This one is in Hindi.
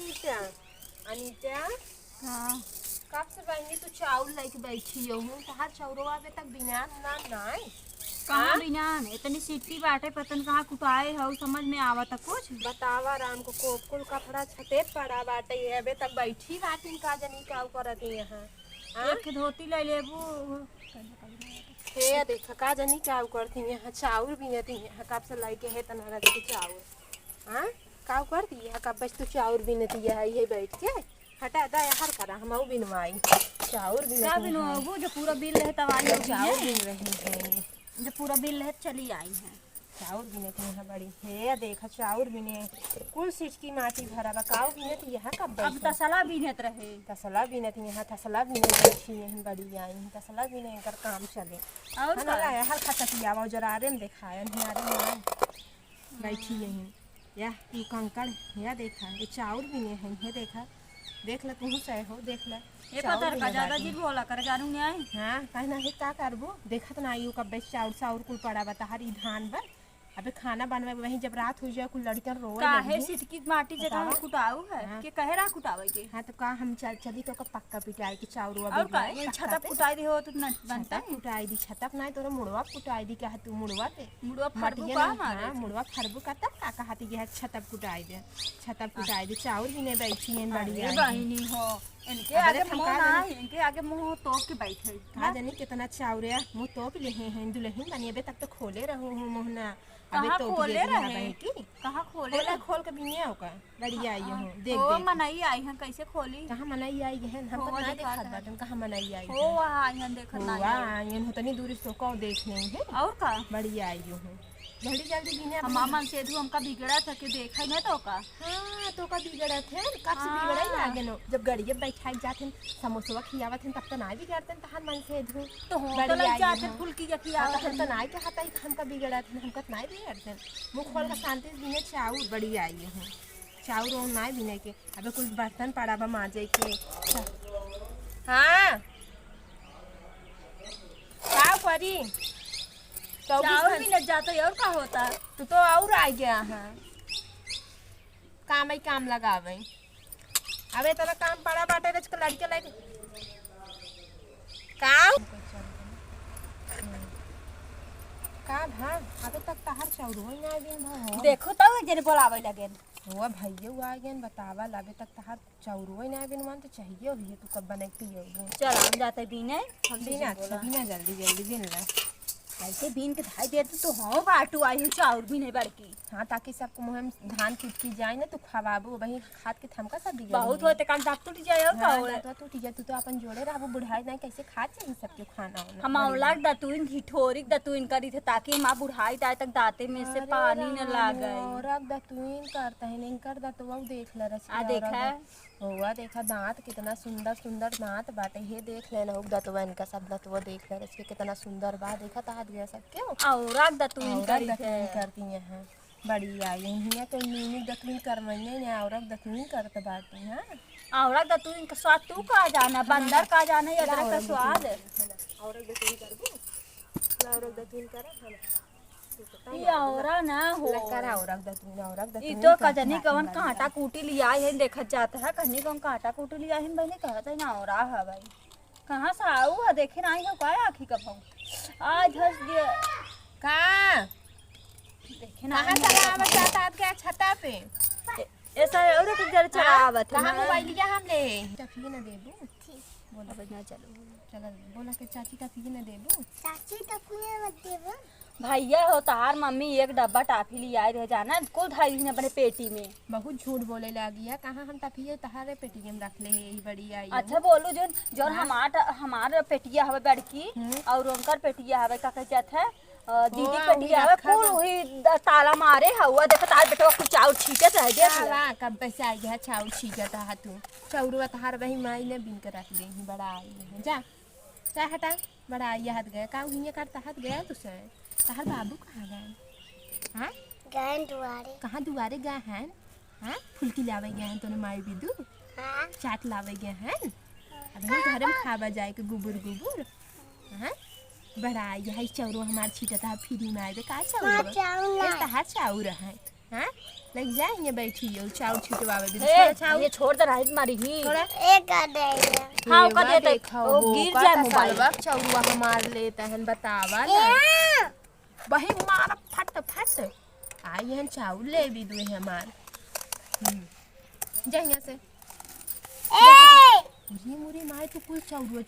अनीता अनीता हाँ कब से बहनी तू चाउर लेके बैठी हूँ तहार चौरवा अबे तक बिना ना नहीं कहाँ बिनान इतनी सिट्टी बाटे पतन कहाँ कुटाए हो समझ में आवता कुछ। बतावा राम को कोकुल कपड़ा छते पड़ा बाटे अबे तक बैठी बाटी का जनी का करत यहाँ एक धोती ले लेबू हे देख का जनी का करती यहाँ चाउर भी नहीं यहाँ कब से लेके है तनारा के चाउर हाँ का करती है कब बस तू चाउर भी नहीं है ये बैठ के हटा दा यार करा हम बिनवाई चाउर भी क्या बिनवाबू जो पूरा बिल रहे तवाली चाउर बिन रही है जो पूरा बिल रहे चली आई है चाउर बिने थी यहाँ बड़ी है देखा चाउर बिने कुल सीट की माटी भरा बकाऊ बिने थी यहाँ कब अब तसला बिनत रहे तसला बिने थी यहाँ तसला बिने बैठी यहीं बड़ी आई तसला बिने कर काम चले और हर खाता पिया वो जरा रे दिखाया नहीं बैठी यहीं या तू कंकड़ या देखा ये चाउर बिने हैं ये देखा देख ले तू सह हो देख ले ये पतर का ज्यादा जी बोला कर जानू नहीं आई हाँ कहना है का करबो देखत ना आयु कब चाउर चाउर कुल पड़ा बता हरी धान बर अबे खाना बनवे वहीं जब रात हो जाए कुल लड़कन रोए काहे सिटकी माटी जगह कुटाऊ है के कहे रा कुटावे के हाँ तो का हम चली तो का पक्का पिटाई की चाउर और का ये छता कुटाई दे हो तो न बनता कुटाई दी छतक नहीं तोरा मुड़वा कुटाई दी क्या तू मुड़वा पे मुड़वा फरबू का मारे मुड़वा फरबू का तब का कहती है छतक कुटाई दे छतक कुटाई दी चाउर भी नहीं बैठी है बड़ी बहिनी हो इनके आगे मुंह ना इनके आगे मुंह तोप के बैठे का जानी कितना चाउर है मुंह तोप ले हैं दुल्हन बनी अबे तक तो खोले रहूं हूं मुंह ना अबे तो खोले रहे की कहां खोले खोल के भी नहीं होगा लड़ी आई हूं देख ओ मनाई आई हैं कैसे खोली कहां मनाई आई है हम तो ना देखत बाटन कहां मनाई आई हो आई हैं देखत ना वाह ये होतनी दूरी से को देख नहीं है और का बड़ी आई हूं जल्दी जल्दी बिने हम मामन से धु हमका बिगड़ा था के देखा नहीं तो का हां तो का बिगड़ा थे कब से बिगड़ा ही लागे नो जब गड़िए बैठाई जाते समोसा खियावत तब तो ना बिगड़ते तहन मन से धु तो हो तो जाते फुलकी जा खियावत हम तो ना के हाथा हमका बिगड़ा थे हमका ना बिगड़ते मुंह खोल के शांति बिने चाउर बड़ी आई हूं चाउर और ना बिने के अबे कुछ बर्तन पड़ा बा माजे के हां का करी चाउर भी न जाता और का होता तू तो और आ गया है काम ही काम लगावे अबे तेरा काम पड़ा बाटे रच के लड़के लाइक काम का भा अबे तक तहार चाउर होई ना दिन भा देखो तो जने बोलावे लगे हुआ भैया आ गए बतावा लाबे तक तहार चाउर होई ना दिन मन तो चाहिए हो तू कब बनाती हो चल हम जाते बिने हम बिना अच्छा बिना जल्दी जल्दी बिन ले ऐसे बीन के धाई दे तो हो बाटू आई हूं चाउर भी नहीं बड़की हां ताकि सबको मुंह में धान की जाए ना तो खवाबो वही खाद के थमका सब बिगड़ बहुत होते काम दाप टूट जाए और का तो ठीक है तू तो अपन जोड़े रहबो बुढ़ाई नहीं कैसे खा चाहिए सबके खाना हम औलाद दतुइन घिठोरिक दतुइन करी थे ताकि मां बुढ़ाई ताए तक दाते में से पानी न लागे और अब दतुइन करता है नहीं कर दा तो वो देख ले रच आ देखा हुआ देखा दांत कितना सुंदर सुंदर दांत बाटे हे देख ले लोग दतवा इनका सब दतवा देख ले रच के कितना सुंदर बा देखा ता दिया सब क्यों औलाद दतुइन करी थे करती हैं बड़ी आई हिया तो नीनी दतुइन करवने ने औरत दतुइन करत बाटे हां औलाद दतुइन का स्वाद तू का जाना बंदर का जाना ये अदरक का स्वाद औरत दतुइन करबो औरत दतुइन करे ये औरा ना हो करा औरत दतुइन ई तो कजनी कवन कांटा कूटी लिया है देखत जाता है कजनी कवन कांटा कूटी लिया है बहनी कहत है ना औरा है भाई कहां से आऊ है देखे नहीं हो काय आखी कब आज हंस गया का देखे ना कहां से आवा जाता के छता पे ऐसा और के जर चढ़ावत कहां मोबाइल लिया हमने टफी ना देबू बोला बजना चलो चल बोला के चाची का फी ना देबू चाची टफी मत देबू भैया हो तार मम्मी एक डब्बा टाफी ले आई रह जाना कुल धाई ने अपने पेटी में बहुत झूठ बोले लगी है कहां हम टफी तहारे पेटी में रख ले यही बड़ी आई अच्छा बोलू जो हमार पेटिया हवे बड़की और उनकर पेटिया हवे का कह जात है दीदी पेटिया हवे कुल वही ताला मारे हुआ देखो तार बेटा कुछ चाउर छीटे रह गया वाह कब पैसे आई है चाउर छीटा है तू चाउरवा तहार वही माई ने बिन के रख दे बड़ा आई जा जा हटा बड़ा आई हाथ गया का हुई करता हाथ गया तुसे तहार बाबू कहाँ गए हाँ गए दुआरे कहाँ दुआरे गए हैं हाँ फुलकी लावे गए हैं तोने माई बिदू हाँ चाट लावे गए हैं अब हम घर में खावा जाए के गुबुर गुबुर हाँ बड़ा यही चाउर हमार छीटा था फ्री में आए का चाउर चाउर तहार चाउर है हैं लग जाए ये बैठी हो चाउर छिटवावे भी हे चाउर ये छोड़ दे राइट मारी ही थोड़ा एक आ देगा हाँ ओका दे दे ओ गिर जाए मोबाइल चौरुआ हमार लेता है बतावा ना बही मार फट फट आई हन चाउर ले भी दुए हमार जा यहाँ से ए मुरी मुरी माय तो कुल चाउर